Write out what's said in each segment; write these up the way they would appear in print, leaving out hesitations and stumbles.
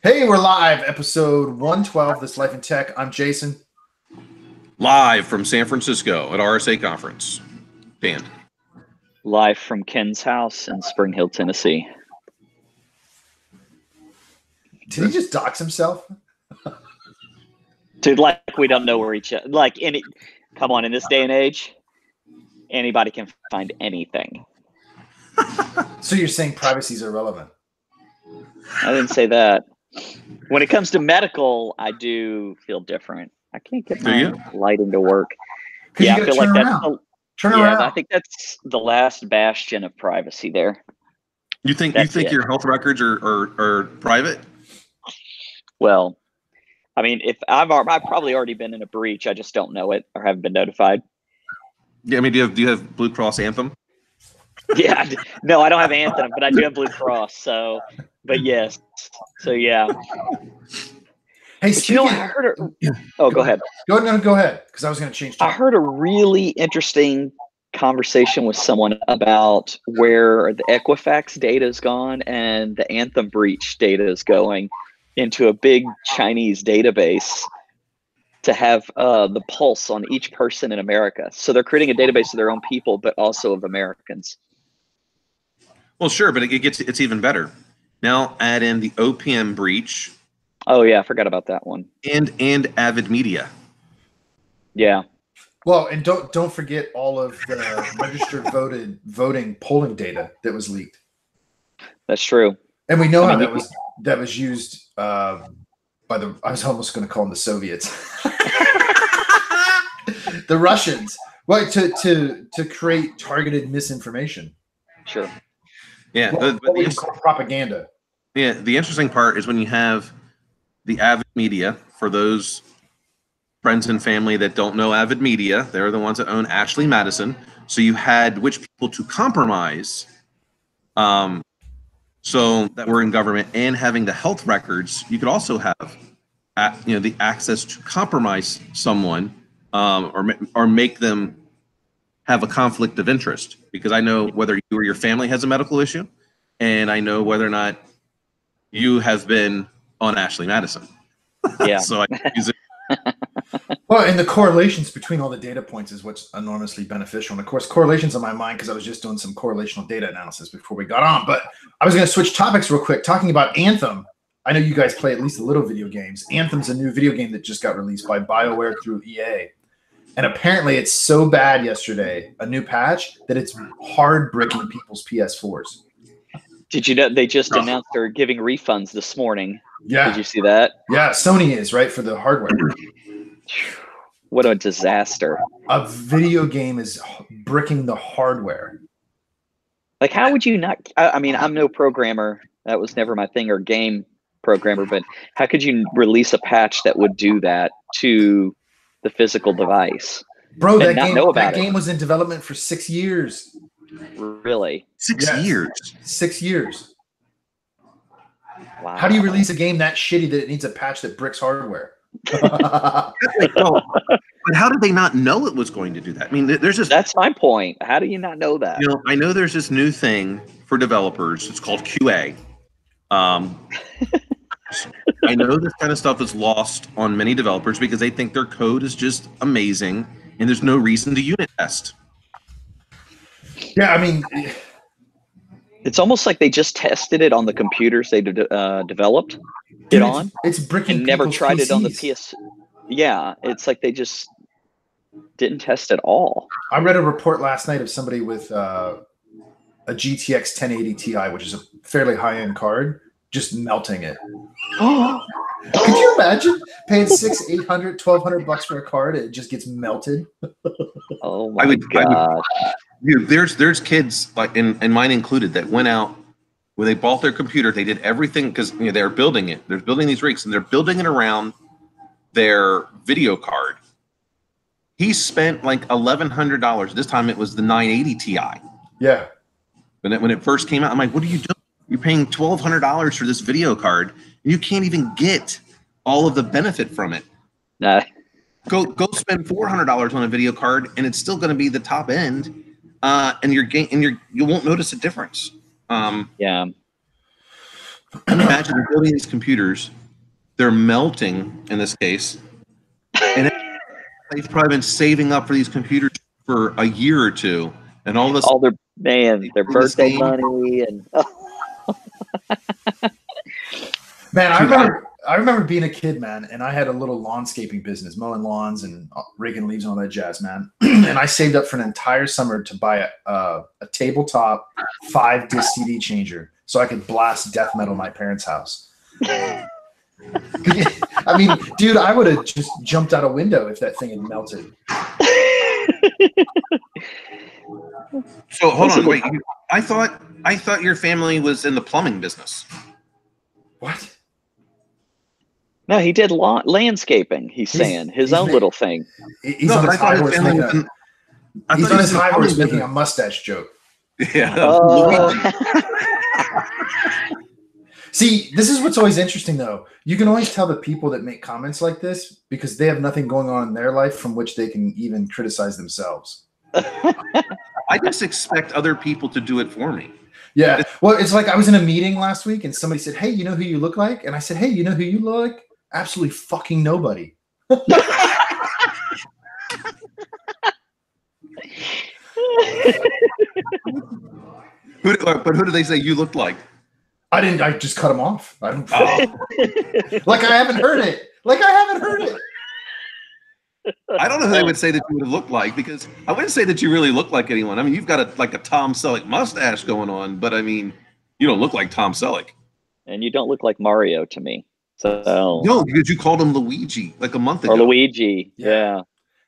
Hey, we're live, episode 112, This Life in Tech. I'm Jason. Live from San Francisco at RSA Conference. Dan. Live from Ken's house in Spring Hill, Tennessee. Did he just dox himself? Dude, like we don't know where each other, come on, in this day and age, anybody can find anything. So you're saying privacy is irrelevant? I didn't say that. When it comes to medical, I do feel different. I can't get my lighting to work. Yeah, I feel like turn around. I think that's the last bastion of privacy there. You think your health records are private? Well, I mean, if I've probably already been in a breach, I just don't know it or haven't been notified. Yeah, I mean, do you have Blue Cross Anthem? Yeah, no, I don't have Anthem, but I do have Blue Cross. So, but yes, so yeah. Hey, I heard Oh, go ahead. Go ahead, because I was going to change topic. I heard a really interesting conversation with someone about where the Equifax data is gone and the Anthem breach data is going into a big Chinese database to have the pulse on each person in America. So they're creating a database of their own people, but also of Americans. Well, sure, but it's even better. Now add in the OPM breach. Oh yeah, I forgot about that one. And Avid Media. Yeah. Well, and don't forget all of the registered voting polling data that was leaked. That's true. And we know how that was used by I was almost going to call them the Soviets. The Russians. Well, to create targeted misinformation. Sure. Yeah. What we call propaganda. Yeah, the interesting part is when you have the Avid Media, for those friends and family that don't know Avid Media, they're the ones that own Ashley Madison. So you had which people to compromise so that we're in government, and having the health records, you could also have the access to compromise someone or make them have a conflict of interest, because I know whether you or your family has a medical issue, and I know whether or not you have been on Ashley Madison. Yeah. So I can use it. Well, and the correlations between all the data points is what's enormously beneficial. And of course, correlations on my mind because I was just doing some correlational data analysis before we got on. But I was going to switch topics real quick, talking about Anthem. I know you guys play at least a little video games. Anthem's a new video game that just got released by BioWare through EA. And apparently it's so bad yesterday, a new patch, that it's hard bricking people's PS4s. Did you know they just announced they're giving refunds this morning? Yeah. Did you see that? Yeah, Sony is, right, for the hardware. What a disaster. A video game is bricking the hardware. Like, how would you not? I mean, I'm no programmer. That was never my thing, or game programmer. But how could you release a patch that would do that to the physical device? Bro, that game was in development for 6 years. Really? 6 years? 6 years. Wow. How do you release a game that shitty that it needs a patch that bricks hardware? But how did they not know it was going to do that? I mean, that's my point. How do you not know that? I know there's this new thing for developers. It's called QA. I know this kind of stuff is lost on many developers because they think their code is just amazing and there's no reason to unit test. Yeah, I mean, it's almost like they just tested it on the computers they developed it on. It's bricking and never tried PCs. it on the PS. Yeah, it's like they just didn't test at all. I read a report last night of somebody with a GTX 1080 Ti, which is a fairly high-end card, just melting it. Could you imagine paying $600, $800, $1,200 for a card and it just gets melted? Oh my god! Dude, there's kids, like and mine included, that went out when they bought their computer. They did everything because they're building it. They're building these rigs and they're building it around their video card. He spent like $1,100. This time it was the 980 Ti. Yeah. When it first came out, I'm like, what are you doing? You're paying $1,200 for this video card, and you can't even get all of the benefit from it. Nah. Go spend $400 on a video card, and it's still going to be the top end, and you won't notice a difference. Yeah. I mean, imagine they're building these computers, they're melting in this case, and they've probably been saving up for these computers for a year or two, and all this. All their birthday money and. Man, I remember being a kid, man, and I had a little lawnscaping business, mowing lawns and raking leaves and all that jazz, man. And I saved up for an entire summer to buy a tabletop 5-disc CD changer so I could blast death metal in my parents' house. I mean, dude, I would have just jumped out a window if that thing had melted. So hold on, wait. I thought your family was in the plumbing business. What? No, he did landscaping. He's saying his own little thing. He's on his high horse making a mustache joke. Yeah. See, this is what's always interesting, though. You can always tell the people that make comments like this because they have nothing going on in their life from which they can even criticize themselves. I just expect other people to do it for me. Yeah. Well, it's like I was in a meeting last week and somebody said, "Hey, you know who you look like?" And I said, "Hey, you know who you look like?" Absolutely fucking nobody. But who do they say you look like? I didn't. I just cut them off. I don't. Like I haven't heard it. I don't know who they would say that you would have looked like, because I wouldn't say that you really look like anyone. I mean, you've got a Tom Selleck mustache going on, but I mean, you don't look like Tom Selleck. And you don't look like Mario to me. So no, because you called him Luigi like a month ago. Or Luigi, yeah.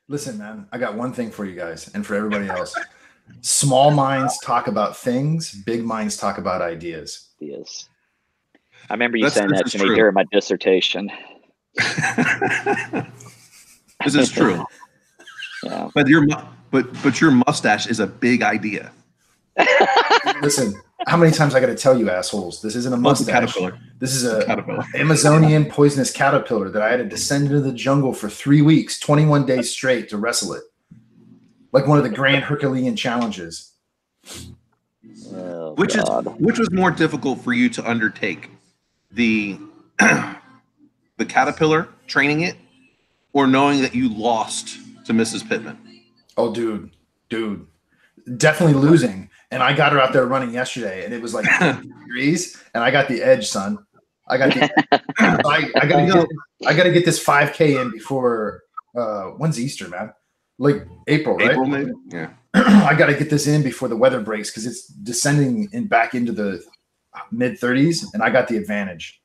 Listen, man, I got one thing for you guys and for everybody else. Small minds talk about things. Big minds talk about ideas. Yes. I remember you saying that to me during my dissertation. This is true. Yeah. But your mustache is a big idea. Listen, how many times I got to tell you, assholes? This isn't a mustache. This is a caterpillar. Amazonian poisonous caterpillar that I had to descend into the jungle for 3 weeks, 21 days straight to wrestle it, like one of the grand Herculean challenges. Oh, which was more difficult for you to undertake, the caterpillar, training it, or knowing that you lost to Mrs. Pittman? Oh, dude, definitely losing. And I got her out there running yesterday, and it was like 50 degrees, and I got the edge, son. I got to get this 5K in before when's Easter, man? Like April, right? April, maybe. Yeah. I got to get this in before the weather breaks because it's descending back into the mid 30s, and I got the advantage.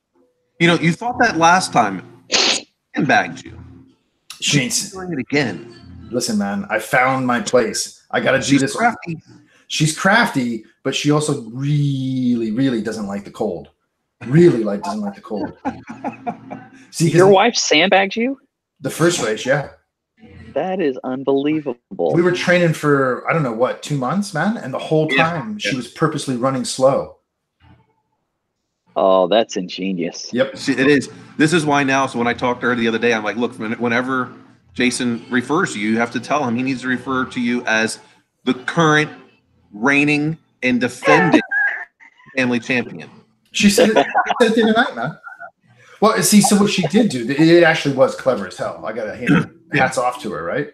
You know, you thought that last time and bagged you. She's doing it again. Listen, man, I found my place. I got to do this. Crafty. She's crafty, but she also really, really doesn't like the cold. Really doesn't like the cold. See, your wife sandbagged you? The first race, yeah. That is unbelievable. We were training for, I don't know what, 2 months, man? And the whole time she was purposely running slow. Oh, that's ingenious. Yep. See, it is. This is why now, so when I talked to her the other day, I'm like, look, whenever Jason refers to you, you have to tell him he needs to refer to you as the current reigning and defending family champion. She said it the other night, man. Well, see, so what she did do, it actually was clever as hell. I got to hand hats off to her, right?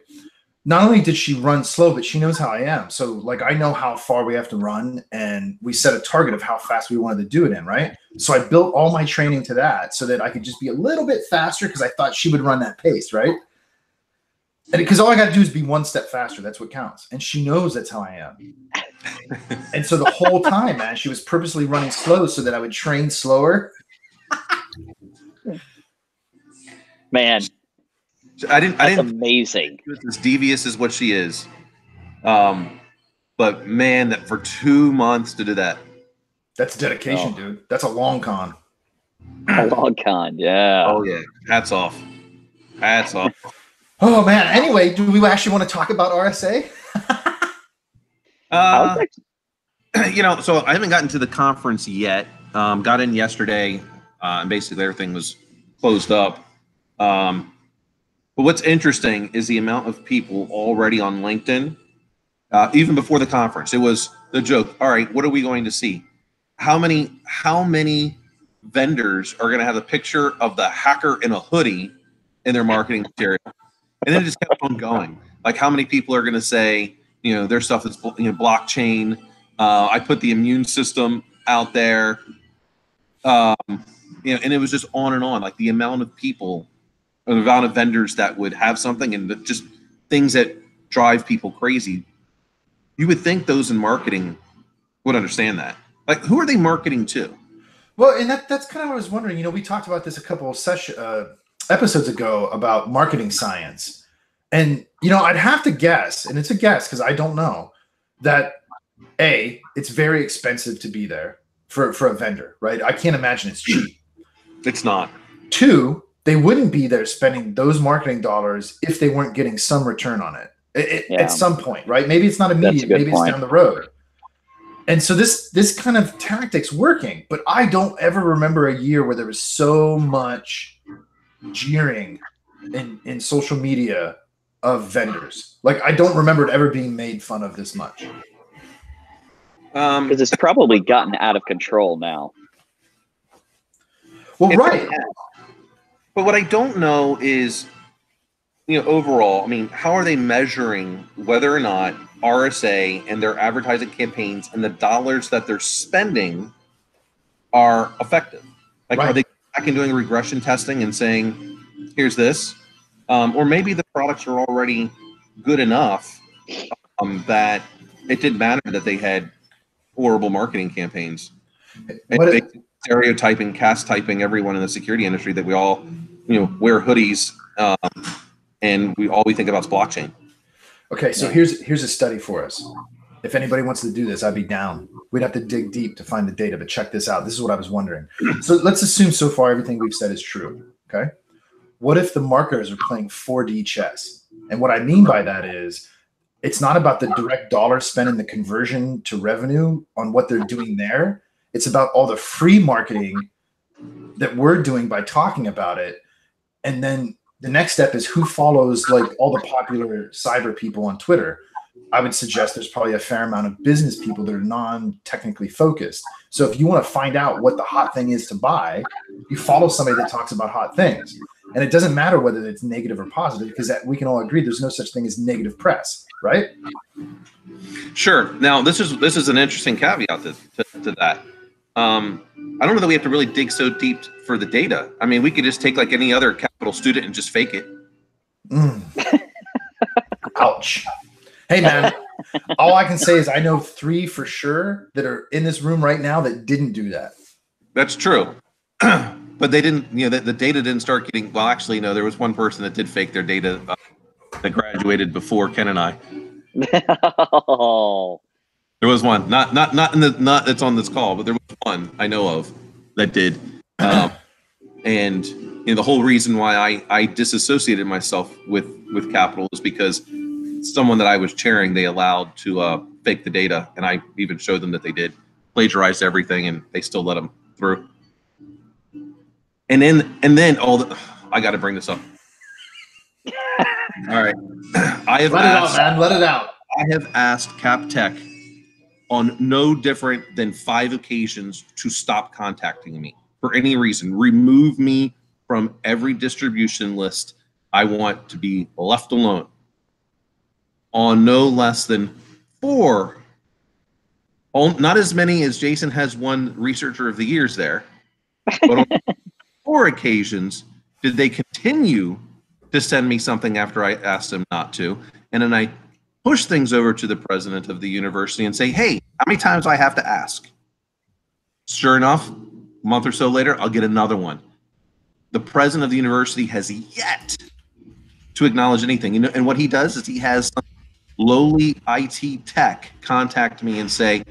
Not only did she run slow, but she knows how I am. So, like, I know how far we have to run, and we set a target of how fast we wanted to do it in, right? So I built all my training to that so that I could just be a little bit faster because I thought she would run that pace, right? And because all I got to do is be one step faster. That's what counts. And she knows that's how I am. And so the whole time, man, she was purposely running slow so that I would train slower. Man, I didn't. Amazing. As devious as what she is, but man, that for 2 months to do that. That's dedication, dude. That's a long con. A long con, yeah. Oh yeah, hats off. Hats off. Oh man. Anyway, do we actually want to talk about RSA? You know, so I haven't gotten to the conference yet. Got in yesterday, and basically everything was closed up. But what's interesting is the amount of people already on LinkedIn, even before the conference. It was the joke. All right, what are we going to see? How many vendors are going to have a picture of the hacker in a hoodie in their marketing material. And then it just kept on going. Like, how many people are going to say, their stuff is, blockchain. I put the immune system out there. And it was just on and on. Like, the amount of people, or the amount of vendors that would have something, and just things that drive people crazy. You would think those in marketing would understand that. Like, who are they marketing to? Well, and that's kind of what I was wondering. We talked about this a couple of episodes ago about marketing science. And, I'd have to guess, and it's a guess because I don't know, that A, it's very expensive to be there for a vendor, right? I can't imagine it's cheap. It's not. 2, they wouldn't be there spending those marketing dollars if they weren't getting some return on it at some point, right? Maybe it's not immediate, maybe it's down the road. And so this kind of tactic's working, but I don't ever remember a year where there was so much jeering in social media of vendors. Like, I don't remember it ever being made fun of this much. Because it's probably gotten out of control now. Well, right. But what I don't know is, overall, how are they measuring whether or not RSA and their advertising campaigns and the dollars that they're spending are effective? Like, Are they back and doing regression testing and saying, here's this? Or maybe the products are already good enough that it didn't matter that they had horrible marketing campaigns. They stereotyping, cast typing everyone in the security industry that we all, wear hoodies, and all we think about is blockchain. Okay, so here's a study for us. If anybody wants to do this, I'd be down. We'd have to dig deep to find the data, but check this out. This is what I was wondering. So let's assume so far everything we've said is true, okay? What if the marketers are playing 4D chess? And what I mean by that is, it's not about the direct dollar spent and the conversion to revenue on what they're doing there. It's about all the free marketing that we're doing by talking about it. And then the next step is who follows like all the popular cyber people on Twitter. I would suggest there's probably a fair amount of business people that are non-technically focused. So if you want to find out what the hot thing is to buy, you follow somebody that talks about hot things. And it doesn't matter whether it's negative or positive, because we can all agree there's no such thing as negative press, right? Sure. Now, this is an interesting caveat to that. I don't know that we have to really dig so deep for the data. We could just take like any other capital student and just fake it. Ouch. Hey, man, all I can say is I know 3 for sure that are in this room right now that didn't do that. That's true. But they didn't, the data didn't start getting, well, actually, no, there was one person that did fake their data that graduated before Ken and I. Oh. There was one, not that's on this call, but there was one I know of that did. And the whole reason why I disassociated myself with Capital is because someone that I was chairing, they allowed to fake the data, and I even showed them that they did, plagiarized everything, and they still let them through. And then I got to bring this up. All right, let it out, man. Let it out. I have asked CapTech on no different than 5 occasions to stop contacting me for any reason. Remove me from every distribution list. I want to be left alone. On no less than 4, not as many as Jason has won Researcher of the Years there, but on 4 occasions did they continue to send me something after I asked them not to. And then I push things over to the president of the university and say, hey, how many times do I have to ask? Sure enough, a month or so later, I'll get another one. The president of the university has yet to acknowledge anything. And what he does is he has some lowly IT tech contact me and say,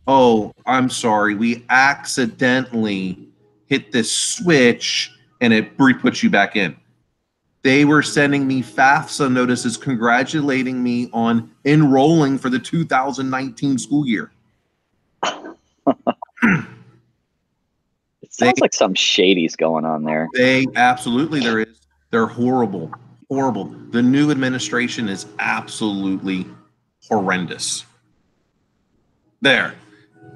oh, I'm sorry, we accidentally hit this switch and it puts you back in. They were sending me FAFSA notices congratulating me on enrolling for the 2019 school year. It sounds like some shady's going on there. There is. They're horrible. The new administration is absolutely horrendous. There.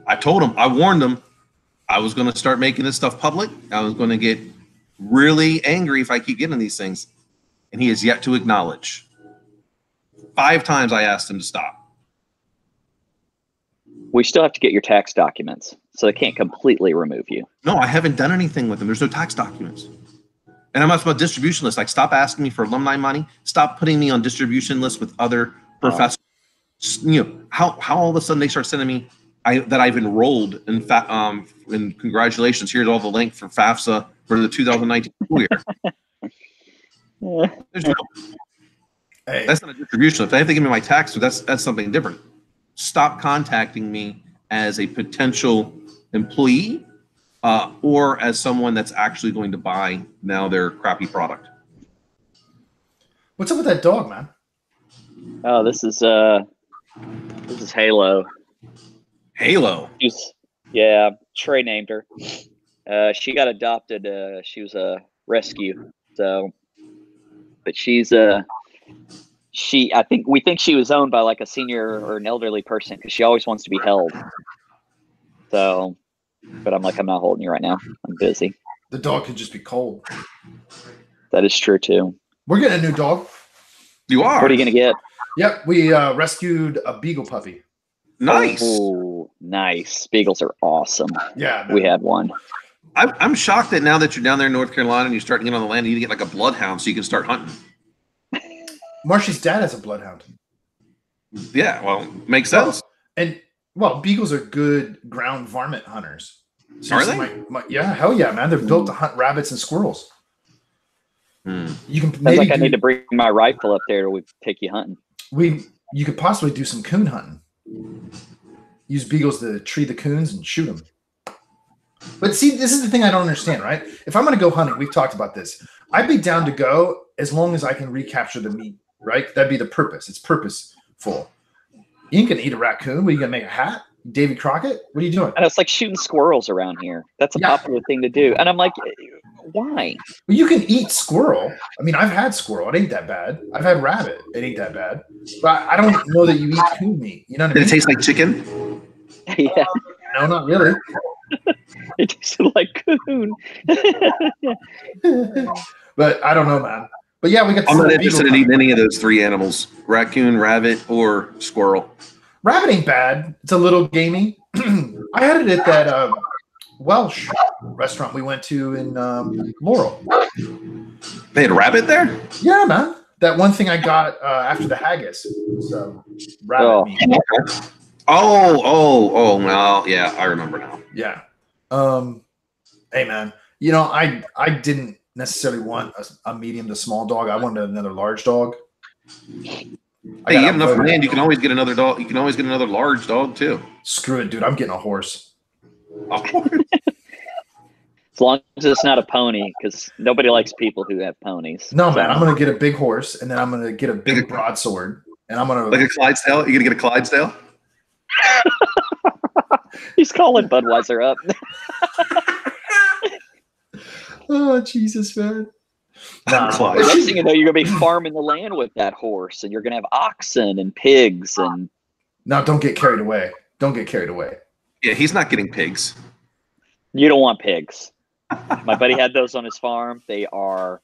I told them, I warned them, I was going to start making this stuff public. I was going to get really angry if I keep getting these things. And he has yet to acknowledge. 5 times I asked him to stop. We still have to get your tax documents, so they can't completely remove you. No, I haven't done anything with them. There's no tax documents. And I'm also a distribution list. Like, stop asking me for alumni money. Stop putting me on distribution lists with other professors. You know, how all of a sudden they start sending me that I've enrolled in and congratulations, here's all the link for FAFSA for the 2019 school year. There's no, that's not a distribution. If they have to give me my tax, that's something different. Stop contacting me as a potential employee or as someone that's actually going to buy now their crappy product. What's up with that dog, man? Oh, this is Halo. Halo. Yeah, Trey named her. She got adopted. She was a rescue. So, but we think she was owned by like a senior or an elderly person because she always wants to be held. So, but I'm not holding you right now. I'm busy. The dog could just be cold. That is true too. We're getting a new dog. You are? What are you going to get? Yep, we rescued a beagle puppy. Nice. Oh, nice. Beagles are awesome. Yeah, man. We had one. I'm shocked that now that you're down there in North Carolina and you're starting to get on the land, you need to get like a bloodhound so you can start hunting. Marshy's dad has a bloodhound. Yeah, well, makes sense. Beagles are good ground varmint hunters. So Are they? Yeah, hell yeah, man. They're built to hunt rabbits and squirrels. You can Sounds I need to bring my rifle up there to take you hunting. You could possibly do some coon hunting. Use beagles to tree the coons and shoot them. But see, this is the thing I don't understand, right? If I'm going to go hunting, we've talked about this. I'd be down to go as long as I can recapture the meat, right? That'd be the purpose. It's purposeful. You ain't going to eat a raccoon. What, are you going to make a hat? Davy Crockett? What are you doing? And it's like shooting squirrels around here. That's a popular thing to do. And I'm like, why? Well, you can eat squirrel. I mean, I've had squirrel. It ain't that bad. I've had rabbit. It ain't that bad. But I don't know that you eat coon meat. You know what I mean? Did it taste like chicken? Yeah. No, not really. It tasted like coon. But I don't know, man. But yeah, we got. I'm not interested in eating any of those 3 animals: raccoon, rabbit, or squirrel. Rabbit ain't bad. It's a little gamey. I had it at that Welsh restaurant we went to in Laurel. They had rabbit there? Yeah, man. That one thing I got after the haggis. So rabbit meat. Oh, well, yeah, I remember now. Yeah. Hey, man. You know, I didn't necessarily want a medium to small dog. I wanted another large dog. Hey, you get enough land, you can always get another dog. You can always get another large dog too. Screw it, dude. I'm getting a horse. As long as it's not a pony, because nobody likes people who have ponies. No, man. I'm gonna get a big horse, and then I'm gonna get a big broadsword, and I'm gonna like a Clydesdale. You gonna get a Clydesdale? He's calling Budweiser up. Oh, Jesus, man. The next thing you know, you're going to be farming the land with that horse, and you're going to have oxen and pigs. And no, don't get carried away. Don't get carried away. Yeah, he's not getting pigs. You don't want pigs. My buddy had those on his farm. They are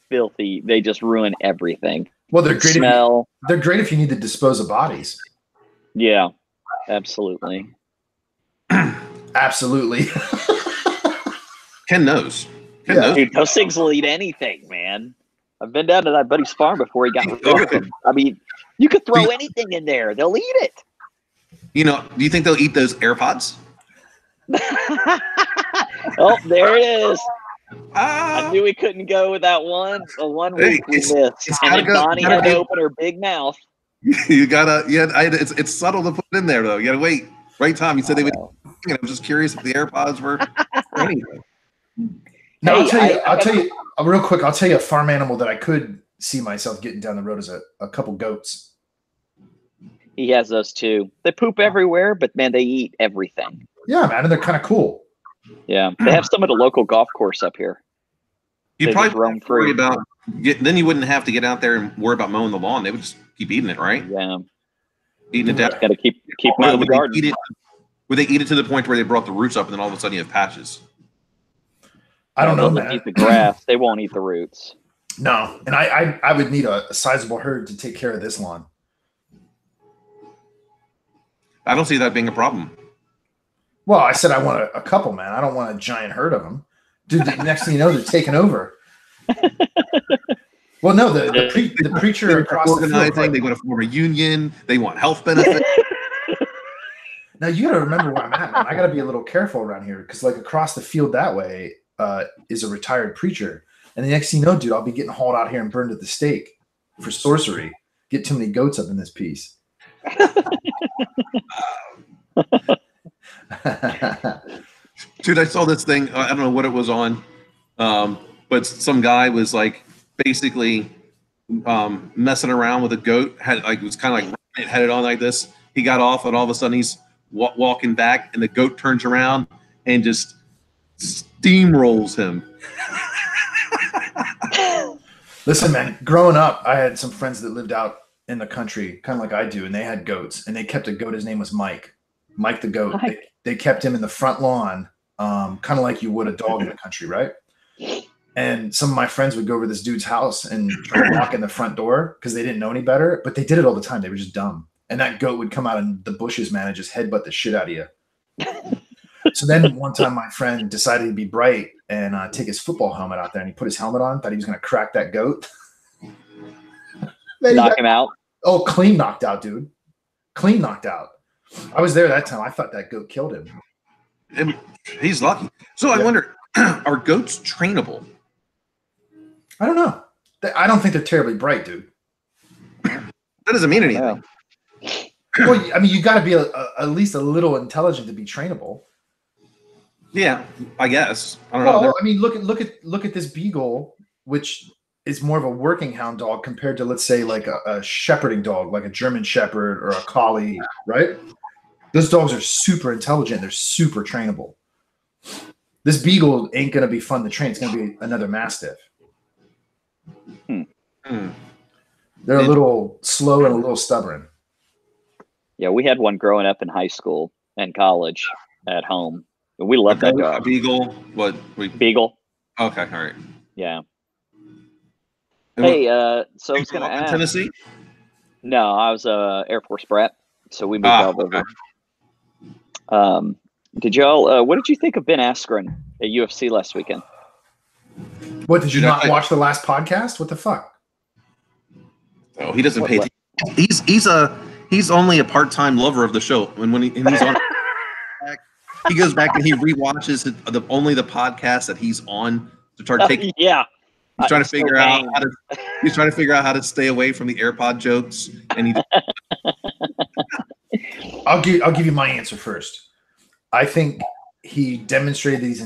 filthy. They just ruin everything. Well, they're great. They're great if you need to dispose of bodies. Yeah, absolutely. Absolutely. Ken knows. Dude, those things will eat anything, man. I've been down to that buddy's farm before he got rid of them. I mean, you could throw anything in there. They'll eat it. You know, do you think they'll eat those AirPods? Oh, there it is. I knew we couldn't go with that one. The 1 week we missed. And then Bonnie had to open her big mouth. You gotta, it's subtle to put it in there, though. You gotta wait. Right time. You said they would. I'm just curious if the AirPods were anything. No, I'll tell you real quick. I'll tell you a farm animal that I could see myself getting down the road is a couple goats. He has those too. They poop everywhere, but man, they eat everything. Yeah, man, and they're kind of cool. Yeah, they have some at a local golf course up here. You probably roam free about. Then you wouldn't have to get out there and worry about mowing the lawn. They would just keep eating it, right? Yeah, eating it down. Got to keep moving the garden. Where they eat it to the point where they brought the roots up, and then all of a sudden you have patches. I don't know, They'll man. just eat the grass. They won't eat the roots. No, and I would need a sizable herd to take care of this lawn. I don't see that being a problem. Well, I said I want a couple, man. I don't want a giant herd of them. Dude, the next thing you know, they're taking over. Well, no, the preacher across the field. They want to form a union. They want health benefits. Now, you got to remember where I'm at, man. I got to be a little careful around here because, like, across the field that way is a retired preacher. And the next thing you know, dude, I'll be getting hauled out here and burned at the stake for sorcery. Get too many goats up in this piece. Dude, I saw this thing. I don't know what it was on, but some guy was like basically messing around with a goat. It was kind of like headed on like this. He got off, and all of a sudden he's walking back, and the goat turns around and just steamrolls him. Listen, man, growing up, I had some friends that lived out in the country, kind of like I do, and they had goats, and they kept a goat. His name was Mike the goat. They kept him in the front lawn, kind of like you would a dog in the country, right? And some of my friends would go over to this dude's house and try to walk in the front door because they didn't know any better, but they did it all the time. They were just dumb. And that goat would come out of the bushes, man, and just headbutt the shit out of you. So then one time my friend decided to be bright and take his football helmet out there, and he put his helmet on, thought he was going to crack that goat. Knock him out? Oh, clean knocked out, dude. Clean knocked out. I was there that time. I thought that goat killed him. And he's lucky. So I wonder, are goats trainable? I don't know. I don't think they're terribly bright, dude. That doesn't mean anything. Well, I mean, you got to be at least a little intelligent to be trainable. Yeah, I guess. I don't know. Well, I mean, look at this beagle, which is more of a working hound dog compared to, let's say, like a shepherding dog, like a German Shepherd or a Collie, right? Those dogs are super intelligent. They're super trainable. This beagle ain't going to be fun to train. It's going to be another Mastiff. They're a little slow and a little stubborn. Yeah, we had one growing up in high school and college at home. We loved that dog. A beagle? What? Beagle. Okay, all right. Yeah. Hey, so I was going to ask. Tennessee? No, I was a Air Force brat, so we moved all over. Did y'all? What did you think of Ben Askren at UFC last weekend? What, did you not watch the last podcast? What the fuck? Oh, he doesn't pay attention. He's only a part-time lover of the show. And when he's on, he goes back and he rewatches only the podcast that he's on to try to take. Yeah. He's trying to figure out how to stay away from the AirPod jokes, and I'll give you my answer first. I think he demonstrated that he's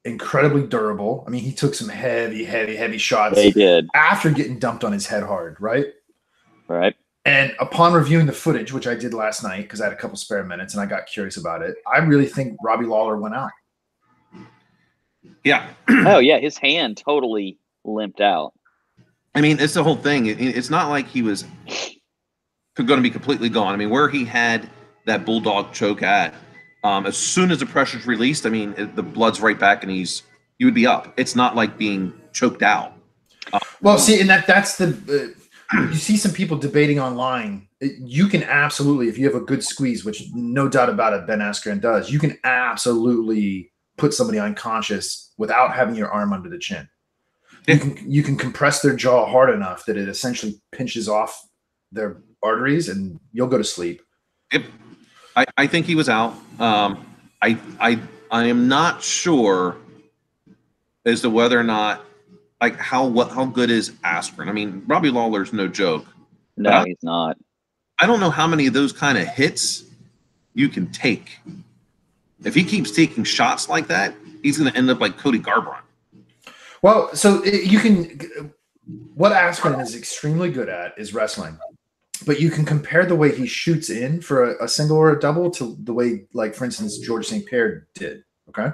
incredibly durable. I mean, he took some heavy shots. He did after getting dumped on his head hard, right? Right. And upon reviewing the footage, which I did last night because I had a couple spare minutes and I got curious about it, I really think Robbie Lawler went out. Yeah. Oh yeah, his hand totally limped out. I mean, it's the whole thing. It's not like he was going to be completely gone. I mean, where he had that bulldog choke at, as soon as the pressure's released, I mean, the blood's right back and you would be up. It's not like being choked out. Well, see, and that's the you see some people debating online. You can absolutely, if you have a good squeeze, which no doubt about it, Ben Askren does, you can absolutely put somebody unconscious without having your arm under the chin. You can compress their jaw hard enough that it essentially pinches off their arteries, and you'll go to sleep. Yep. I think he was out. I am not sure as to whether or not, like, how good is Askren. I mean, Robbie Lawler's no joke. No, he's not. I don't know how many of those kind of hits you can take. If he keeps taking shots like that, he's going to end up like Cody Garbrandt. Well, so you can. What Askren is extremely good at is wrestling, but you can compare the way he shoots in for a single or a double to the way, like, for instance, George St. Pierre did. Okay,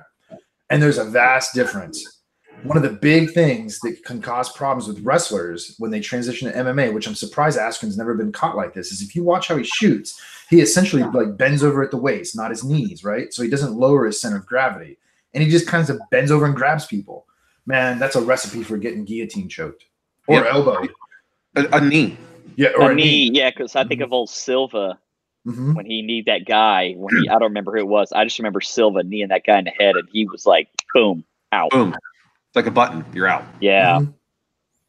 and there's a vast difference. One of the big things that can cause problems with wrestlers when they transition to MMA, which I'm surprised Askren's never been caught like this, is if you watch how he shoots, he essentially like bends over at the waist, not his knees, right? So he doesn't lower his center of gravity, and he just kind of bends over and grabs people. Man, that's a recipe for getting guillotine choked or elbow. A knee. Yeah, or a knee. Yeah, because I think of old Silva when he kneed that guy. I don't remember who it was. I just remember Silva kneeing that guy in the head, and he was like, boom, out. Boom. It's like a button. You're out. Yeah.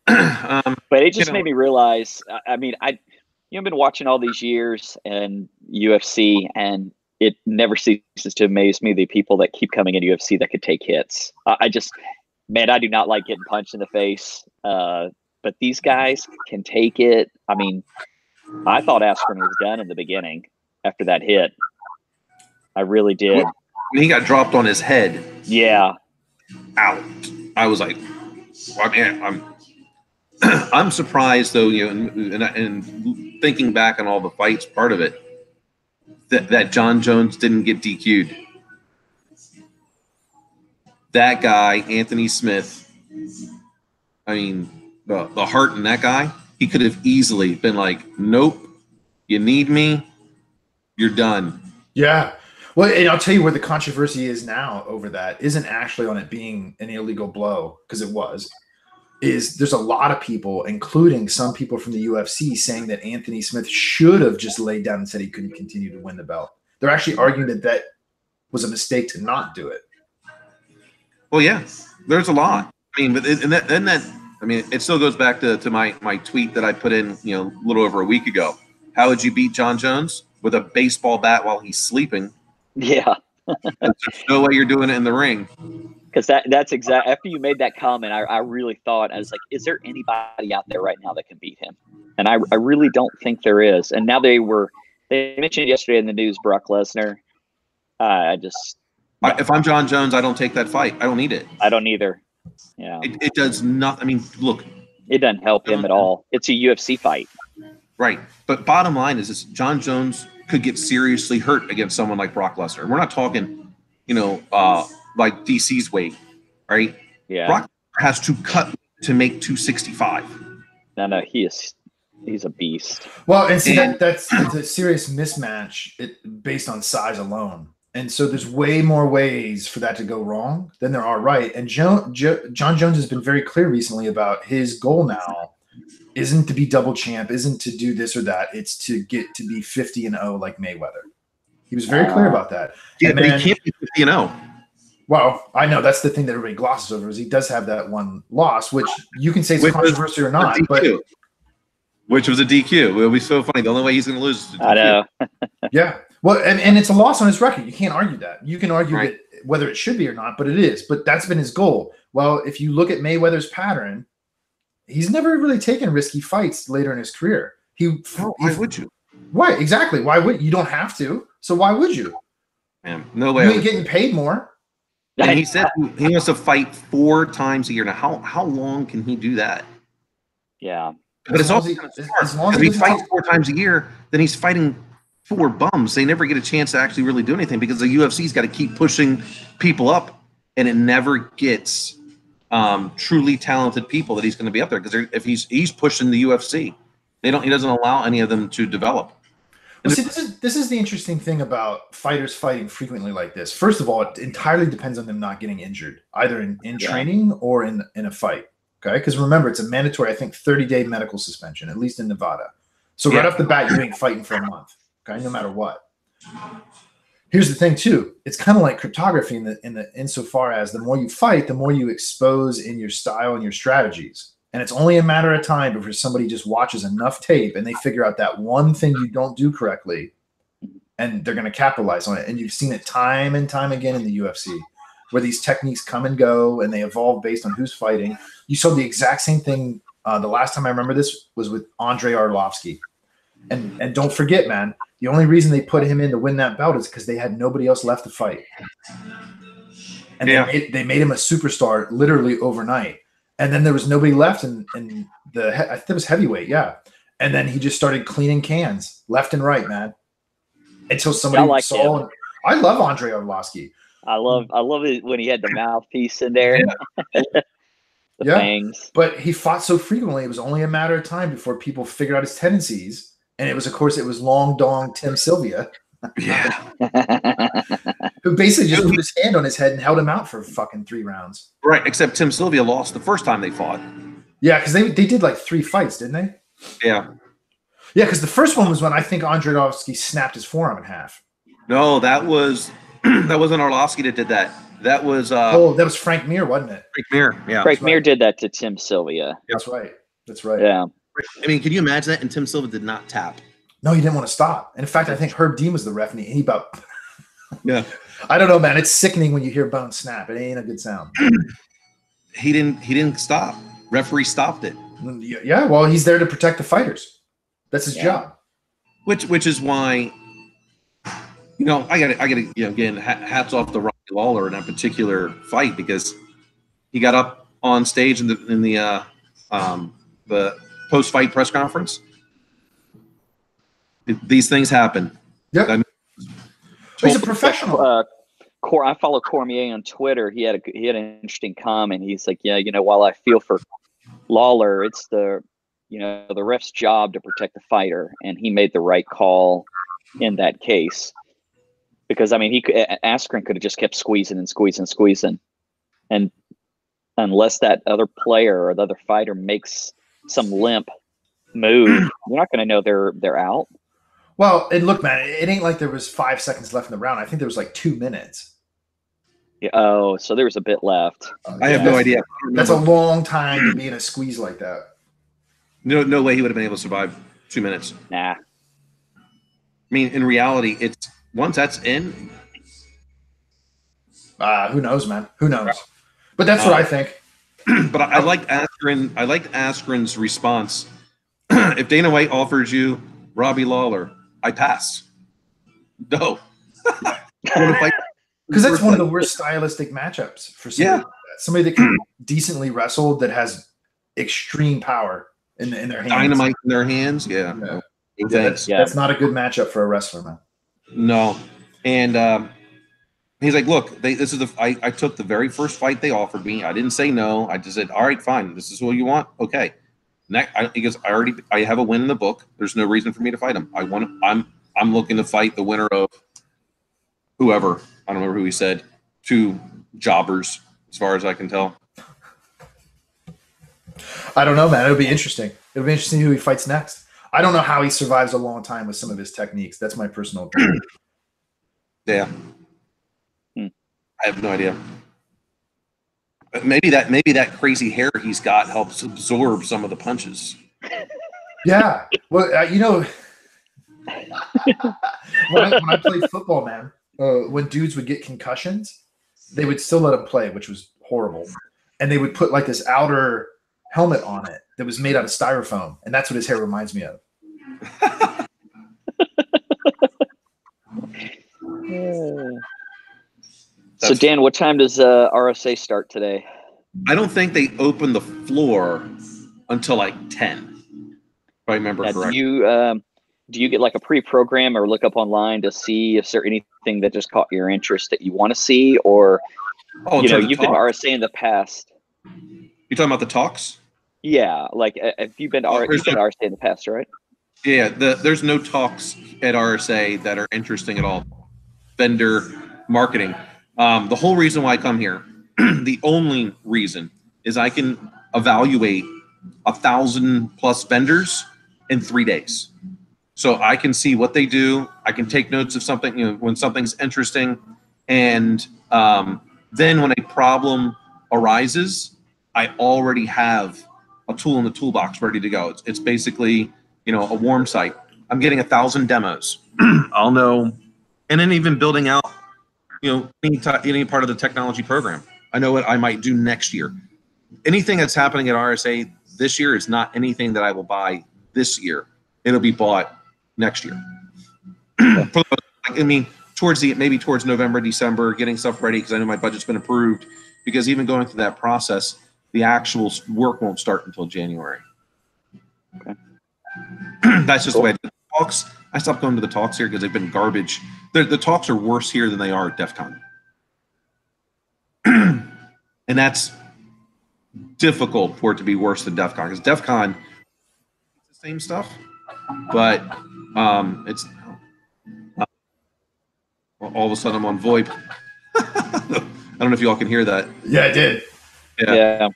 But it just made me realize, I mean, I've been watching all these years and UFC, and it never ceases to amaze me the people that keep coming into UFC that could take hits. I do not like getting punched in the face. But these guys can take it. I mean, I thought Askren was done in the beginning after that hit. I really did. When he got dropped on his head. Yeah. Out. I was like, well, man, I'm surprised though, and thinking back on all the fights, part of it, that John Jones didn't get DQ'd. That guy, Anthony Smith, I mean, the heart in that guy, he could have easily been like, nope, you need me, you're done. Yeah. Well, and I'll tell you where the controversy is now over that isn't actually on it being an illegal blow, because it was. There's a lot of people, including some people from the UFC, saying that Anthony Smith should have just laid down and said he couldn't continue to win the belt. They're actually arguing that was a mistake to not do it. Well, yeah, there's a lot. I mean, but it still goes back to my tweet that I put in, a little over a week ago. How would you beat John Jones? With a baseball bat while he's sleeping. Yeah. There's no way you're doing it in the ring. Because that's exactly after you made that comment, I really thought, I was like, is there anybody out there right now that can beat him? And I really don't think there is. And now they mentioned yesterday in the news, Brock Lesnar. If I'm John Jones, I don't take that fight. I don't need it. I don't either. Yeah. It does not. I mean, look. It doesn't help him at all. It's a UFC fight. Right. But bottom line is this: John Jones could get seriously hurt against someone like Brock Lesnar. We're not talking, like DC's weight, right? Yeah. Brock has to cut to make 265. No, he's a beast. Well, and see, that's a serious mismatch based on size alone. And so there's way more ways for that to go wrong than there are right. And John Jones has been very clear recently about his goal now isn't to be double champ, isn't to do this or that. It's to get to be 50-0 like Mayweather. He was very clear about that. Yeah, but he can't be 50-0. Well, I know that's the thing that everybody glosses over is he does have that one loss, which you can say is controversial or not, but which was a DQ. It would be so funny. The only way he's going to lose is a DQ. I know. Yeah. Well, and it's a loss on his record. You can't argue that. You can argue that whether it should be or not, but it is. But that's been his goal. Well, if you look at Mayweather's pattern, he's never really taken risky fights later in his career. Why would you? Why? Exactly. Why would you? Don't have to. So why would you? Man, no way. You ain't getting paid more. And he said he wants to fight 4 times a year. Now, how long can he do that? Yeah. But it's also if he fights 4 times a year, then he's fighting 4 bums. They never get a chance to actually really do anything because the UFC's got to keep pushing people up, and it never gets truly talented people that he's going to be up there because if he's pushing the UFC, he doesn't allow any of them to develop. Well, see, this is the interesting thing about fighters fighting frequently like this. First of all, it entirely depends on them not getting injured, either in training or in a fight. Okay, because remember, it's a mandatory, I think, 30-day medical suspension, at least in Nevada. So right off the bat, you ain't fighting for a month. Okay, no matter what. Here's the thing, too. It's kind of like cryptography insofar as the more you fight, the more you expose in your style and your strategies. And it's only a matter of time before somebody just watches enough tape and they figure out that one thing you don't do correctly, and they're going to capitalize on it. And you've seen it time and time again in the UFC, where these techniques come and go and they evolve based on who's fighting. You saw the exact same thing. The last time I remember this was with Andrei Arlovsky. And don't forget, man, the only reason they put him in to win that belt is because they had nobody else left to fight. And they made him a superstar literally overnight. And then there was nobody left in I think it was heavyweight, yeah. And then he just started cleaning cans left and right, man. Until somebody saw him. I love Andrei Arlovsky. I love it when he had the mouthpiece in there. The fangs. But he fought so frequently, it was only a matter of time before people figured out his tendencies And it was, of course, it was Long Dong Tim Sylvia, Yeah. who basically just put his hand on his head and held him out for fucking 3 rounds. Right, except Tim Sylvia lost the first time they fought. Yeah, because they did like 3 fights, didn't they? Yeah. Yeah, because the first one was when I think Andrzejowski snapped his forearm in half. No, that was that wasn't Arlovsky that did that. That was that was Frank Mir, wasn't it? Frank Mir. Yeah. Frank Mir did that to Tim Sylvia. That's right. That's right. Yeah. I mean, can you imagine that? And Tim Sylvia did not tap. No, he didn't want to stop. And in fact, I think Herb Dean was the ref, and he about. Yeah. I don't know, man. It's sickening when you hear bone snap. It ain't a good sound. He didn't stop. Referee stopped it. Yeah, well, he's there to protect the fighters. That's his job. Which is why, I got to again, hats off to Robbie Lawler in that particular fight, because he got up on stage in the post-fight press conference. These things happen. Yep. He's a professional. I follow Cormier on Twitter. He had an interesting comment. He's like, yeah, while I feel for Lawler, it's the ref's job to protect the fighter, and he made the right call in that case. Because I mean, Askren could have just kept squeezing, and unless that other player or the other fighter makes some limp move, you're not going to know they're out. Well, and look, man, it ain't like there was 5 seconds left in the round. I think there was like 2 minutes. Yeah, oh, so there was a bit left. I have no idea. That's a long time to be in a squeeze like that. No way he would have been able to survive 2 minutes. Nah. I mean, in reality, it's once that's in. Who knows, man? Who knows? But that's what I think. But I liked Askren. I liked Askren's response. If Dana White offers you Robbie Lawler, I pass. No. Because that's one of the worst stylistic matchups for somebody. Yeah. Somebody that can decently wrestle, that has extreme power in their hands. Dynamite in their hands. Yeah. That's not a good matchup for a wrestler, man. No. And he's like, look, I took the very first fight they offered me. I didn't say no. I just said, all right, fine. This is what you want. Okay. He goes, I have a win in the book. There's no reason for me to fight him. I'm looking to fight the winner of whoever. I don't remember who he said. 2 jobbers, as far as I can tell. I don't know, man. It'll be interesting. It'll be interesting who he fights next. I don't know how he survives a long time with some of his techniques. That's my personal opinion. Yeah. I have no idea. Maybe that crazy hair he's got helps absorb some of the punches. Yeah. Well, when I played football, man, when dudes would get concussions, they would still let them play, which was horrible. And they would put like this outer helmet on it that was made out of styrofoam. And that's what his hair reminds me of. So, Dan, what time does RSA start today? I don't think they open the floor until like 10, if I remember correctly. Do you get like a pre-program or look up online to see if there's anything that just caught your interest that you want to see? Or, you've been to RSA in the past. You talking about the talks? Yeah. Like, have you been to RSA in the past, right? Yeah. There's no talks at RSA that are interesting at all. Vendor marketing. The whole reason why I come here, the only reason, is I can evaluate 1,000+ vendors in 3 days. So I can see what they do. I can take notes of something, when something's interesting. And then when a problem arises, I already have a tool in the toolbox ready to go. It's basically, a warm site. I'm getting 1,000 demos. I'll know. And then even building out, any part of the technology program. I know what I might do next year. Anything that's happening at RSA this year is not anything that I will buy this year. It'll be bought next year. Towards November, December, getting stuff ready, because I know my budget's been approved. Because even going through that process, the actual work won't start until January. Okay. That's just the way I do the talks. I stopped going to the talks here because they've been garbage. The talks are worse here than they are at DEF CON. And that's difficult for it to be worse than DEF CON, because DEF CON, it's the same stuff. but it's all of a sudden I'm on VoIP. I don't know if you all can hear that. Yeah, I did. Yeah.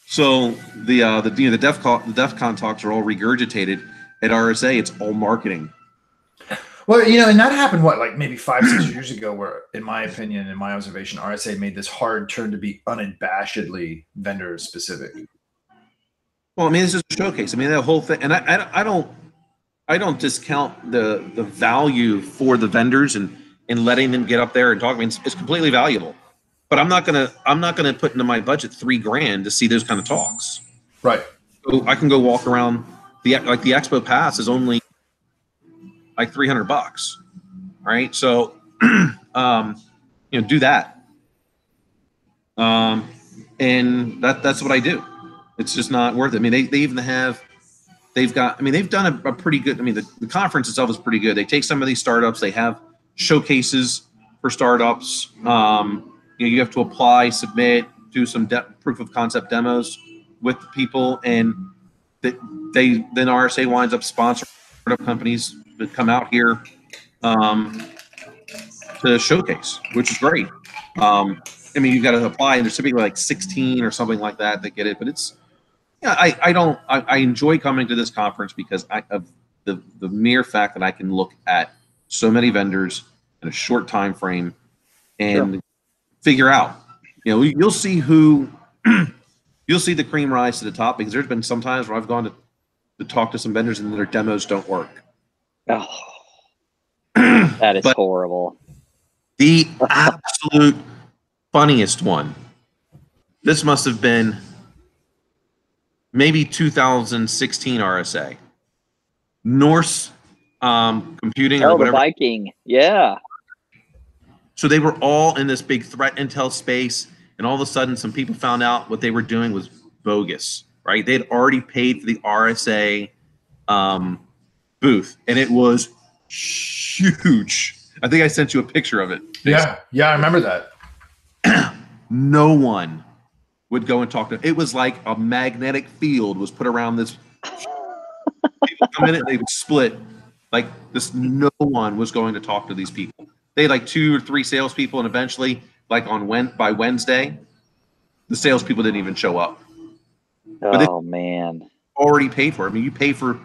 So the DEF CON talks are all regurgitated at RSA. It's all marketing. Well, you know, and that happened like maybe 5-6 years ago, where, in my opinion, in my observation, RSA made this hard turn to be unabashedly vendor specific. Well, I mean, this is a showcase. I mean, the whole thing, and I don't discount the value for the vendors and letting them get up there and talk. I mean, it's completely valuable, but I'm not gonna put into my budget $3,000 to see those kind of talks. Right. So I can go walk around the Expo Pass is only like $300, right? So, do that, and that's what I do. It's just not worth it. I mean, they've done a pretty good. I mean, the conference itself is pretty good. They take some of these startups. They have showcases for startups. You have to apply, submit, do some proof of concept demos with the people, and then RSA winds up sponsoring startup companies that come out here to showcase, which is great. I mean, you've got to apply, and there's typically like 16 or something like that get it. But it's, I enjoy coming to this conference because of the mere fact that I can look at so many vendors in a short time frame and figure out. You'll see you'll see the cream rise to the top, because there's been some times where I've gone to talk to some vendors and their demos don't work. Oh, that is horrible. The absolute funniest one. This must have been maybe 2016 RSA. Norse Computing or whatever. The Viking. Yeah. So they were all in this big threat intel space, and all of a sudden some people found out what they were doing was bogus, right? They had already paid for the RSA booth, and it was huge. I think I sent you a picture of it. Yeah, I remember that. No one would go and talk to them. It was like a magnetic field was put around this. People come in and they would split. Like this, no one was going to talk to these people. They had like 2 or 3 salespeople, and eventually, like by Wednesday, the salespeople didn't even show up. Oh man! Already paid for it. I mean, you pay for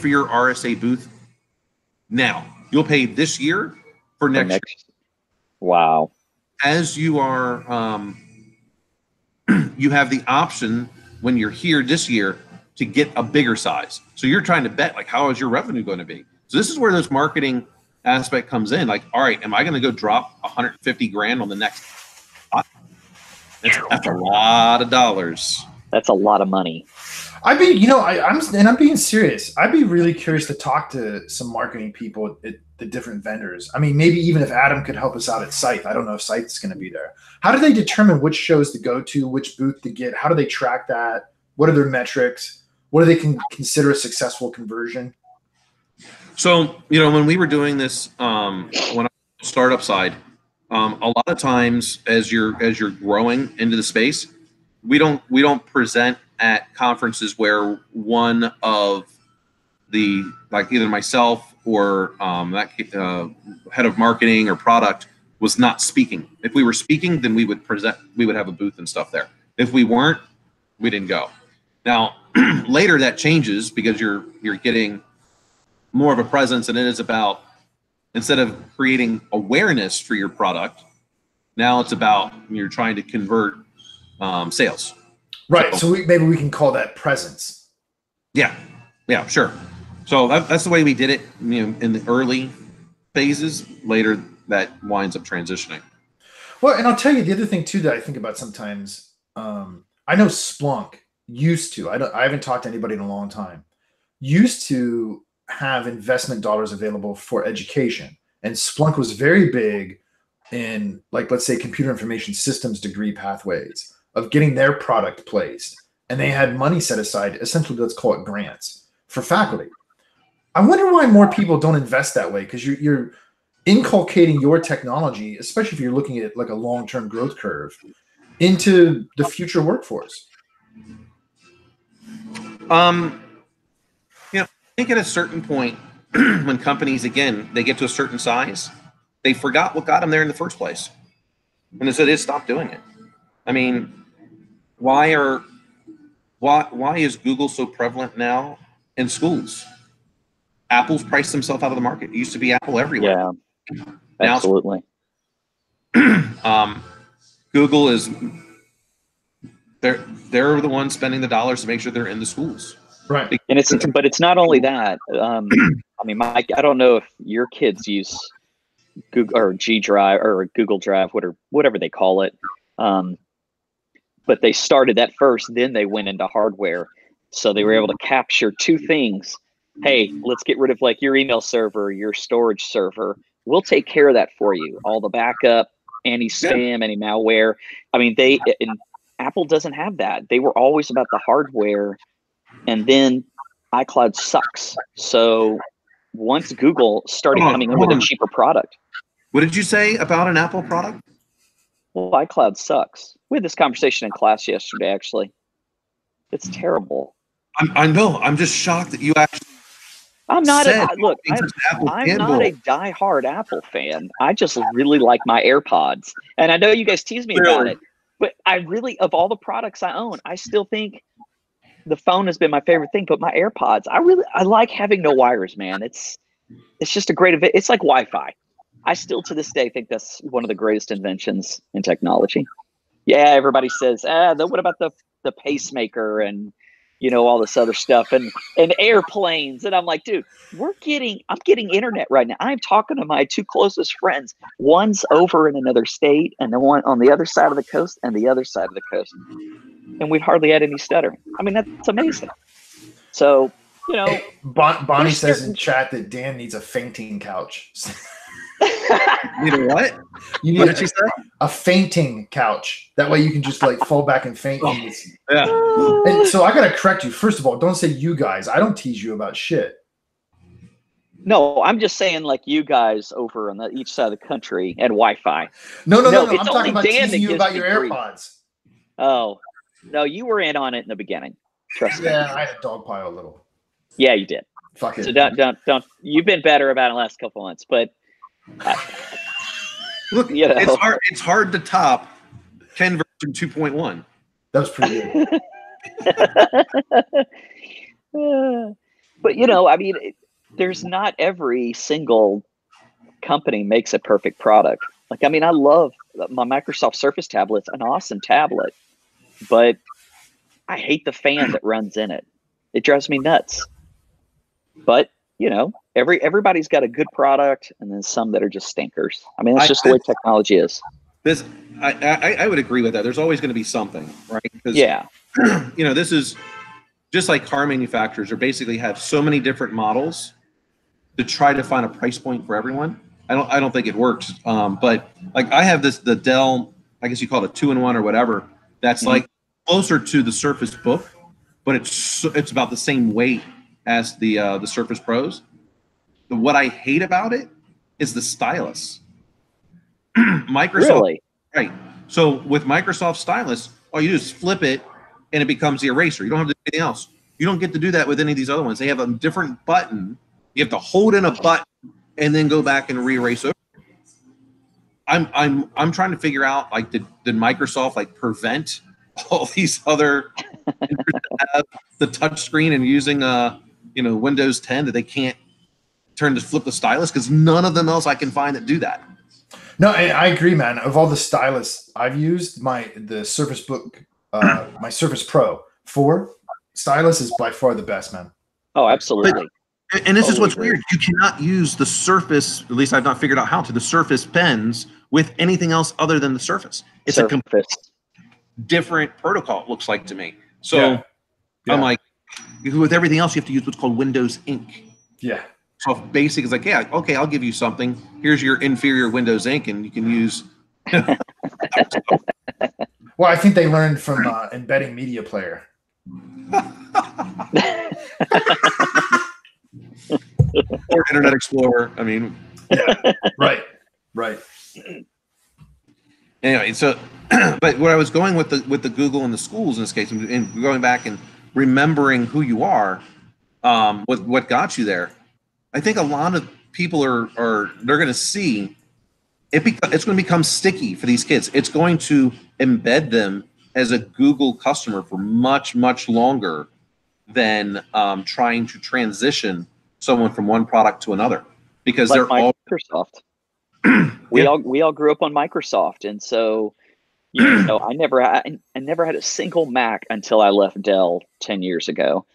your RSA booth now. You'll pay this year for next year. Wow. As you are, you have the option when you're here this year to get a bigger size. So you're trying to bet, like, how is your revenue going to be? So this is where this marketing aspect comes in. Like, all right, am I going to go drop $150,000 on the next? That's a lot of dollars. That's a lot of money. I'd be, I'm being serious. I'd be really curious to talk to some marketing people at the different vendors. I mean, maybe even if Adam could help us out at Scythe. I don't know if Scythe's going to be there. How do they determine which shows to go to, which booth to get? How do they track that? What are their metrics? What do they consider a successful conversion? So, when we were doing this, when on the startup side, a lot of times as you're growing into the space, we don't present at conferences where one of the, like, either myself or head of marketing or product was not speaking. If we were speaking, then we would have a booth and stuff there. If we weren't, we didn't go. Now, later that changes because you're getting more of a presence, and it is about, instead of creating awareness for your product, now it's about you're trying to convert sales. Right. So maybe we can call that presence. Yeah, sure. So that's the way we did it, in the early phases. Later, that winds up transitioning. Well, and I'll tell you the other thing too that I think about sometimes. I know Splunk used to. I haven't talked to anybody in a long time. Used to have investment dollars available for education, and Splunk was very big in, like, let's say, computer information systems degree pathways of getting their product placed, and they had money set aside, essentially, let's call it grants, for faculty. I wonder why more people don't invest that way, because you're inculcating your technology, especially if you're looking at like a long-term growth curve, into the future workforce. think at a certain point, when companies, again, they get to a certain size, they forgot what got them there in the first place. And so they stopped doing it. I mean, why is Google so prevalent now in schools? Apple's priced themselves out of the market. It used to be Apple everywhere. Yeah, Now absolutely. Google is they're the ones spending the dollars to make sure they're in the schools. Right. And it's not only that. I mean, Mike, I don't know if your kids use Google or G Drive or Google Drive, whatever they call it. But they started that first, then they went into hardware. So they were able to capture two things. Hey, let's get rid of like your email server, your storage server. We'll take care of that for you. All the backup, any spam, any malware. I mean, and Apple doesn't have that. They were always about the hardware. And then iCloud sucks. So once Google started coming in with a cheaper product. What did you say about an Apple product? Well, iCloud sucks. We had this conversation in class yesterday, actually. It's terrible. I know. I'm just shocked that you actually. I'm not a diehard Apple fan. I just really like my AirPods. And I know you guys tease me about it, but I really, of all the products I own, I still think the phone has been my favorite thing, but my AirPods, I like having no wires, man. It's just a great event. It's like Wi-Fi. I still to this day think that's one of the greatest inventions in technology. Yeah, everybody says, what about the pacemaker and all this other stuff and airplanes? And I'm like, dude, I'm getting internet right now. I'm talking to my two closest friends. One's over in another state and the one on the other side of the coast and the other side of the coast. And we've hardly had any stuttering. I mean, that's amazing. So, Bonnie says in chat that Dan needs a fainting couch. You know what? You need what did she say? A fainting couch. That way you can just like fall back and faint. Yeah. And so I gotta correct you. First of all, don't say you guys. I don't tease you about shit. No, I'm just saying like you guys over on each side of the country and Wi-Fi. No. I'm talking about teasing you about your AirPods. Oh, no, you were in on it in the beginning. Trust me. Yeah, I had a dogpile a little. Yeah, you did. Fuck it. So don't. You've been better about it the last couple months, but look, it's hard to top 10 version 2.1. That was pretty good. But I mean, there's not every single company makes a perfect product. Like, I mean, I love my Microsoft Surface tablet's an awesome tablet, but I hate the fan that runs in it. It drives me nuts. But everybody's got a good product, and then some that are just stinkers. I mean, that's just the way technology is. I would agree with that. There's always going to be something, right? Yeah. This is just like car manufacturers are basically have so many different models to try to find a price point for everyone. I don't think it works. But like I have the Dell, I guess you call it a 2-in-1 or whatever. That's like closer to the Surface Book, but it's about the same weight as the Surface Pros. But what I hate about it is the stylus. Microsoft, really? Right. So with Microsoft stylus, all you do is flip it and it becomes the eraser. You don't have to do anything else. You don't get to do that with any of these other ones. They have a different button. You have to hold in a button and then go back and re-erase over. I'm trying to figure out, like, did Microsoft like prevent all these other that have the touch screen and using Windows 10 that they can't flip the stylus? Because none of them else I can find that do that. No, I agree, man. Of all the stylus I've used, the Surface Book, my Surface Pro 4 stylus is by far the best, man. Oh, absolutely. And this is what's weird. You cannot use the Surface, at least I've not figured out how to, the Surface pens with anything else other than the Surface. It's a complete different protocol, it looks like to me. So I'm like, with everything else, you have to use what's called Windows Ink. Yeah. So basic is like, yeah, okay, I'll give you something. Here's your inferior Windows Ink, and you can use. Well, I think they learned from embedding media player. Or Internet Explorer. I mean, right. Anyway, so, but where I was going with the Google and the schools in this case, and going back and remembering who you are, what got you there. I think a lot of people they're going to see it's going to become sticky for these kids. It's going to embed them as a Google customer for much, much longer than trying to transition someone from one product to another, because like they're all Microsoft. We all grew up on Microsoft, and so I never had a single Mac until I left Dell 10 years ago.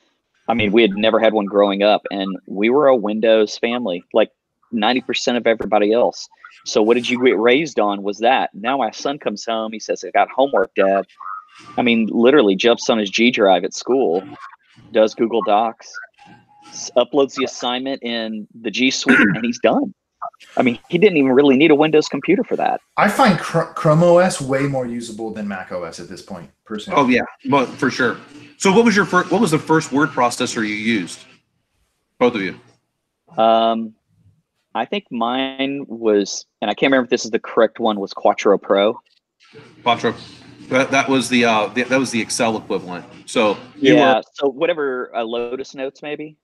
I mean, we had never had one growing up, and we were a Windows family, like 90% of everybody else. So what did you get raised on was that. Now my son comes home, he says, I got homework, Dad. I mean, literally jumps on his G drive at school, does Google Docs, uploads the assignment in the G Suite, and he's done. I mean, he didn't even really need a Windows computer for that. I find Chrome OS way more usable than Mac OS at this point, personally. Oh yeah, well, for sure. So what was the first word processor you used? Both of you. I think mine was, and I can't remember if this is the correct one, was Quattro Pro. Quattro. That was the Excel equivalent. So so whatever, Lotus Notes maybe.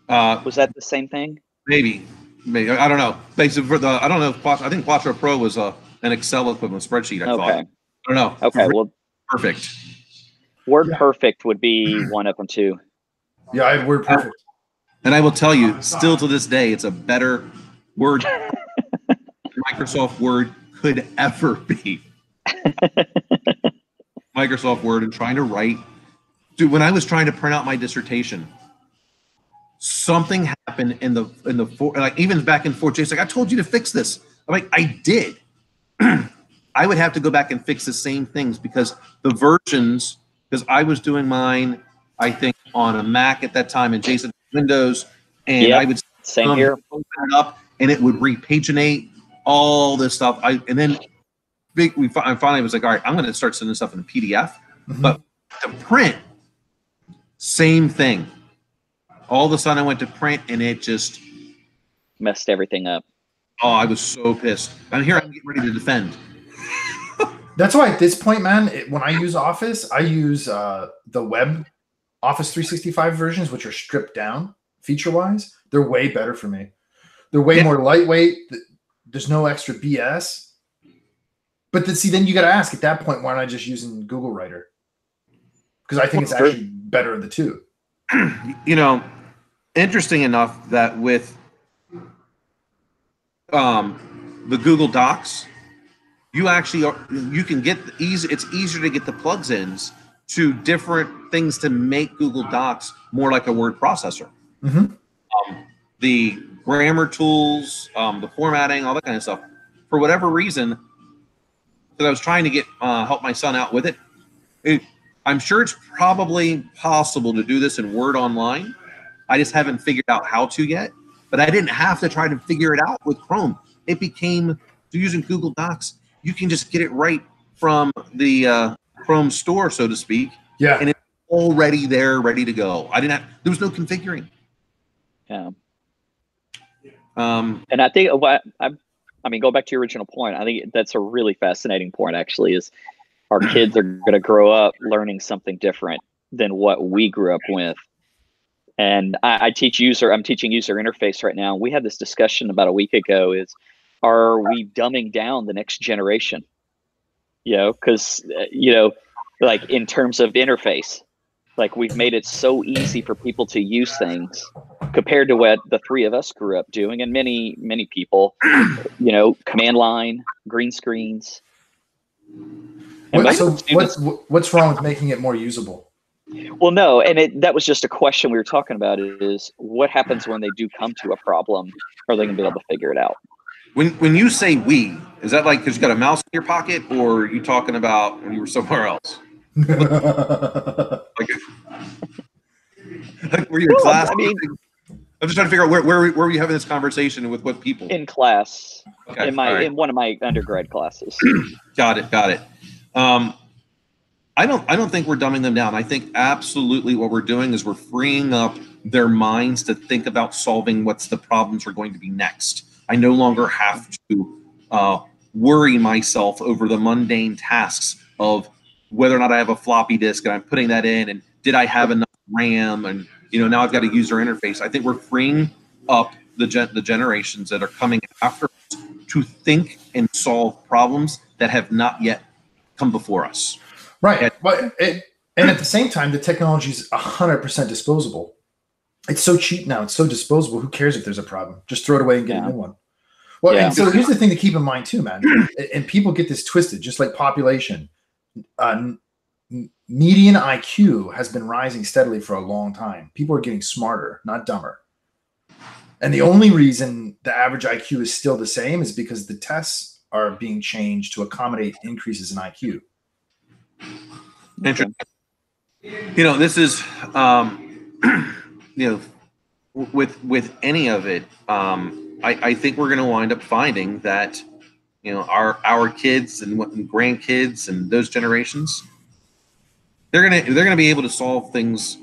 Was that the same thing? Maybe I don't know. Basically, I don't know. I think Quattro Pro was an Excel equivalent spreadsheet. I thought. I don't know. Okay, well, perfect. WordPerfect would be one of them too. Yeah, I had WordPerfect. And I will tell you, still to this day, it's a better Word Microsoft Word could ever be. Microsoft Word and trying to write. Dude, when I was trying to print out my dissertation, something happened in the like even back and forth. Jason's like, I told you to fix this. I'm like, I did. I would have to go back and fix the same things because the versions, because I was doing mine, I think, on a Mac at that time, and Jason Windows, and I would same here. Open it up, and it would repaginate all this stuff. I finally was like, all right, I'm going to start sending stuff in a PDF, but to print, same thing. All of a sudden, I went to print, and it just messed everything up. Oh, I was so pissed. I'm here. I'm getting ready to defend. That's why at this point, man, when I use Office, I use the web Office 365 versions, which are stripped down feature-wise. They're way better for me. They're way more lightweight. There's no extra BS. But then you got to ask at that point, why am I just using Google Writer? Because I think it's actually better of the two. Interesting enough that with the Google Docs, you can get it's easier to get the plugins to different things to make Google Docs more like a word processor. The grammar tools, the formatting, all that kind of stuff. For whatever reason, because I was trying to get help my son out with it. I'm sure it's probably possible to do this in Word Online. I just haven't figured out how to yet. But I didn't have to try to figure it out with Chrome. It became, using Google Docs, you can just get it right from the Chrome store, so to speak. Yeah. And it's already there, ready to go. There was no configuring. Yeah. And I think, go back to your original point. I think that's a really fascinating point, actually, is our kids are going to grow up learning something different than what we grew up with. And I'm teaching user interface right now. We had this discussion about a week ago are we dumbing down the next generation? Because, like in terms of interface, like we've made it so easy for people to use things compared to what the three of us grew up doing. And many, many people, command line, green screens. What's wrong with making it more usable? Well, no, and that was just a question we were talking about is what happens when they do come to a problem? Are they going to be able to figure it out? When you say we, is that like because you got a mouse in your pocket, or are you talking about when you were somewhere else? like were you in class? I'm just trying to figure out where were you having this conversation with what people? In class, okay, in one of my undergrad classes. Got it. I don't think we're dumbing them down. I think absolutely what we're doing is we're freeing up their minds to think about solving what's the problems are going to be next. I no longer have to worry myself over the mundane tasks of whether or not I have a floppy disk and I'm putting that in, and did I have enough RAM, and Now I've got a user interface. I think we're freeing up the generations that are coming after us to think and solve problems that have not yet come before us. Right. And at the same time, the technology is 100% disposable. It's so cheap now. It's so disposable. Who cares if there's a problem? Just throw it away and get a new one. Well, and so here's the thing to keep in mind too, man. And people get this twisted, just like population. Median IQ has been rising steadily for a long time. People are getting smarter, not dumber. And the only reason the average IQ is still the same is because the tests are being changed to accommodate increases in IQ. Interesting. This is, with any of it, I think we're going to wind up finding that, our kids and grandkids and those generations, they're gonna be able to solve things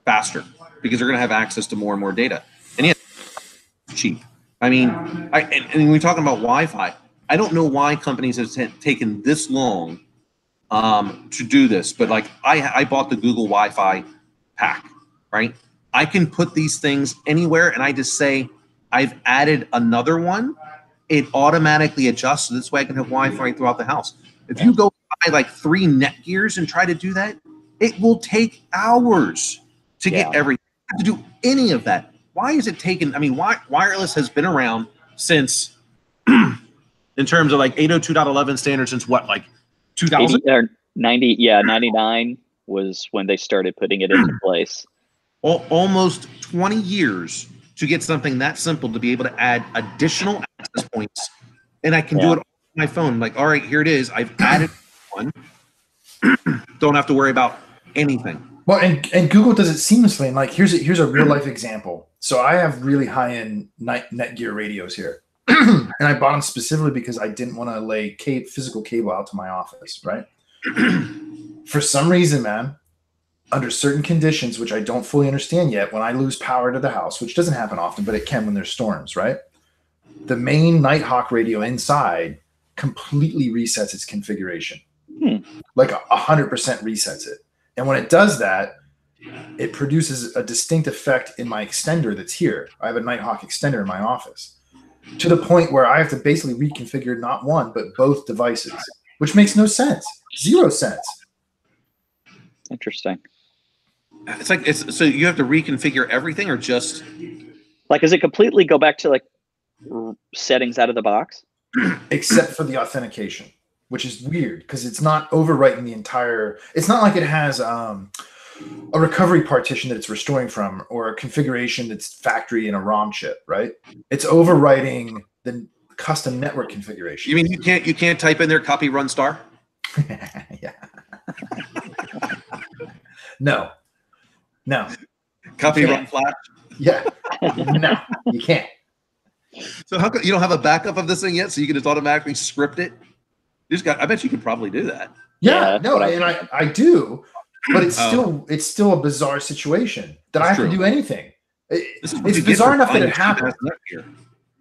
faster because they're gonna have access to more and more data, and yeah, it's cheap. I mean, and we're talking about Wi-Fi. I don't know why companies have taken this long to do this, but like I bought the Google Wi-Fi pack, right? I can put these things anywhere, and I just say I've added another one. It automatically adjusts, so this way I can have Wi-Fi throughout the house. If you go buy like 3 Netgears and try to do that, it will take hours to get everything. You have to do any of that. Why is it taking? I mean, wireless has been around since, in terms of like 802.11 standards, since what, like 2000 or 90? Yeah, 99 was when they started putting it into place. Almost 20 years to get something that simple to be able to add additional access points, and I can do it on my phone. Like, all right, here it is. I've added one. Don't have to worry about anything. Well, and Google does it seamlessly. And like, here's a real life example. So I have really high end Netgear radios here, and I bought them specifically because I didn't want to lay physical cable out to my office. Right. For some reason, man, under certain conditions, which I don't fully understand yet, when I lose power to the house, which doesn't happen often, but it can when there's storms, right? The main Nighthawk radio inside completely resets its configuration. Like 100% resets it. And when it does that, it produces a distinct effect in my extender that's here. I have a Nighthawk extender in my office, to the point where I have to basically reconfigure not one, but both devices, which makes no sense. 0 sense. Interesting. It's like so you have to reconfigure everything, or just like, does it completely go back to like settings out of the box? Except for the authentication, which is weird because it's not overwriting the entire. It's not like it has a recovery partition that it's restoring from, or a configuration that's factory in a ROM chip, right? It's overwriting the custom network configuration. You mean you can't type in there copy run star? Yeah. No. Copy run flash? Yeah. No, you can't. So how come you don't have a backup of this thing yet, so you can just automatically script it? I bet you could probably do that. Yeah, no, and I do, but it's still a bizarre situation that I have to do anything. It's bizarre enough that it happens.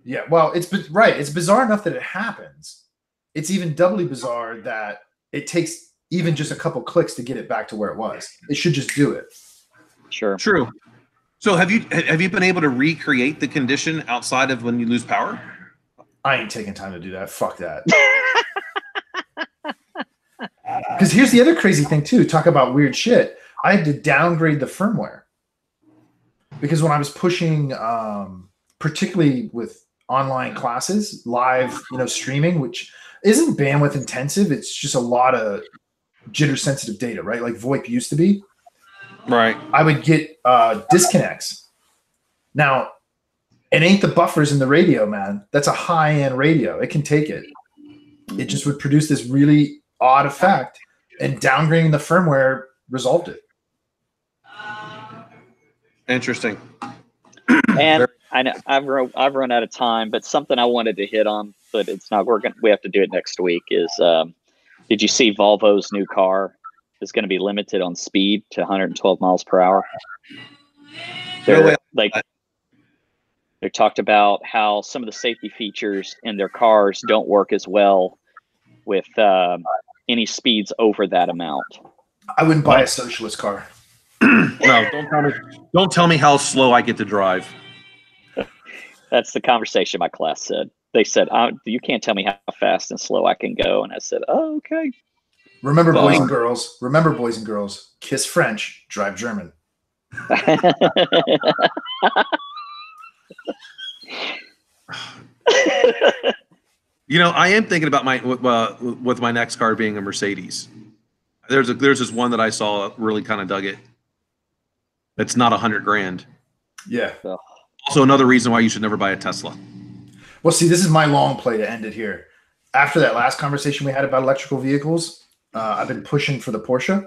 Yeah, well, it's bizarre enough that it happens. It's even doubly bizarre that it takes even just a couple clicks to get it back to where it was. It should just do it. Sure. True. So have you been able to recreate the condition outside of when you lose power? I ain't taking time to do that. Fuck that. Because here's the other crazy thing too. Talk about weird shit. I had to downgrade the firmware because when I was pushing, particularly with online classes, live, streaming, which isn't bandwidth intensive. It's just a lot of jitter sensitive data, right? Like VoIP used to be. Right. I would get disconnects. Now, it ain't the buffers in the radio, man. That's a high-end radio. It can take it. It just would produce this really odd effect, and downgrading the firmware resolved it. Interesting. And I know I've run out of time, but something I wanted to hit on, but it's not working. We have to do it next week. Is did you see Volvo's new car is going to be limited on speed to 112 miles per hour? They talked about how some of the safety features in their cars don't work as well with any speeds over that amount. I wouldn't buy a socialist car. No, don't tell me how slow I get to drive. That's the conversation my class said. They said, "You can't tell me how fast and slow I can go," and I said, "Oh, okay." Remember, boys and girls. Remember, boys and girls. Kiss French, drive German. You know, I am thinking about with my next car being a Mercedes. There's this one that I saw really kind of dug it. It's not $100,000. Yeah. Also, another reason why you should never buy a Tesla. Well, see, this is my long play to end it here. After that last conversation we had about electrical vehicles, I've been pushing for the Porsche,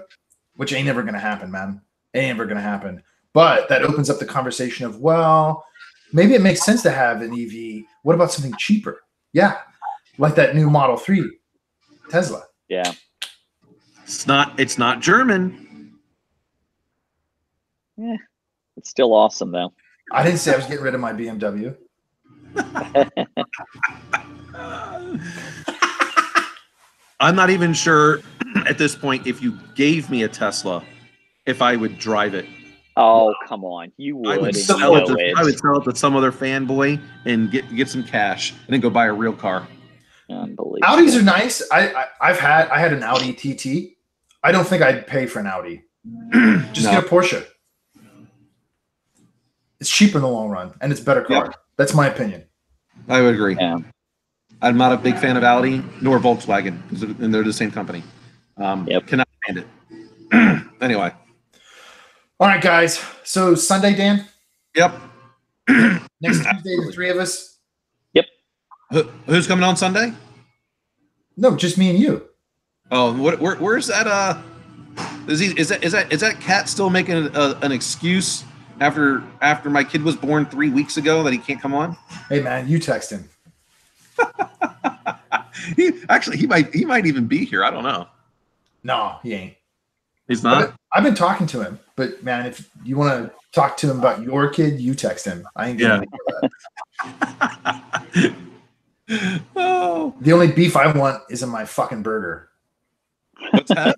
which ain't never going to happen, man. Ain't never going to happen. But that opens up the conversation of, well, maybe it makes sense to have an EV. What about something cheaper? Yeah, like that new Model 3 Tesla. Yeah. It's not German. Yeah. It's still awesome, though. I didn't say I was getting rid of my BMW. I'm not even sure at this point if you gave me a Tesla, if I would drive it. Oh, come on. You would. I would sell it to some other fanboy and get some cash and then go buy a real car. Unbelievable. Audis are nice. I had an Audi TT. I don't think I'd pay for an Audi. Just get a Porsche. It's cheaper in the long run, and it's a better car. Yep. That's my opinion. I would agree. Yeah. I'm not a big fan of Audi nor Volkswagen, and they're the same company. Cannot stand it. Anyway. All right, guys. So Sunday, Dan? Yep. Next Tuesday, the three of us? Yep. Who's coming on Sunday? No, just me and you. Oh, where's that? Is that cat still making an excuse after my kid was born 3 weeks ago that he can't come on? Hey man, you text him. he might even be here. I don't know. No, he ain't. He's not. I've been talking to him, but man, if you want to talk to him about your kid, you text him. I ain't gonna do that. Oh. The only beef I want is in my fucking burger. What's that?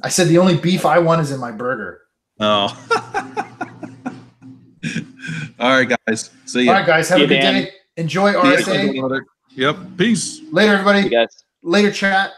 I said the only beef I want is in my burger. Oh. All right, guys. See ya. All right, guys. Have a good day. Enjoy RSA. Yep. Peace. Later, everybody. Hey, guys. Later, chat.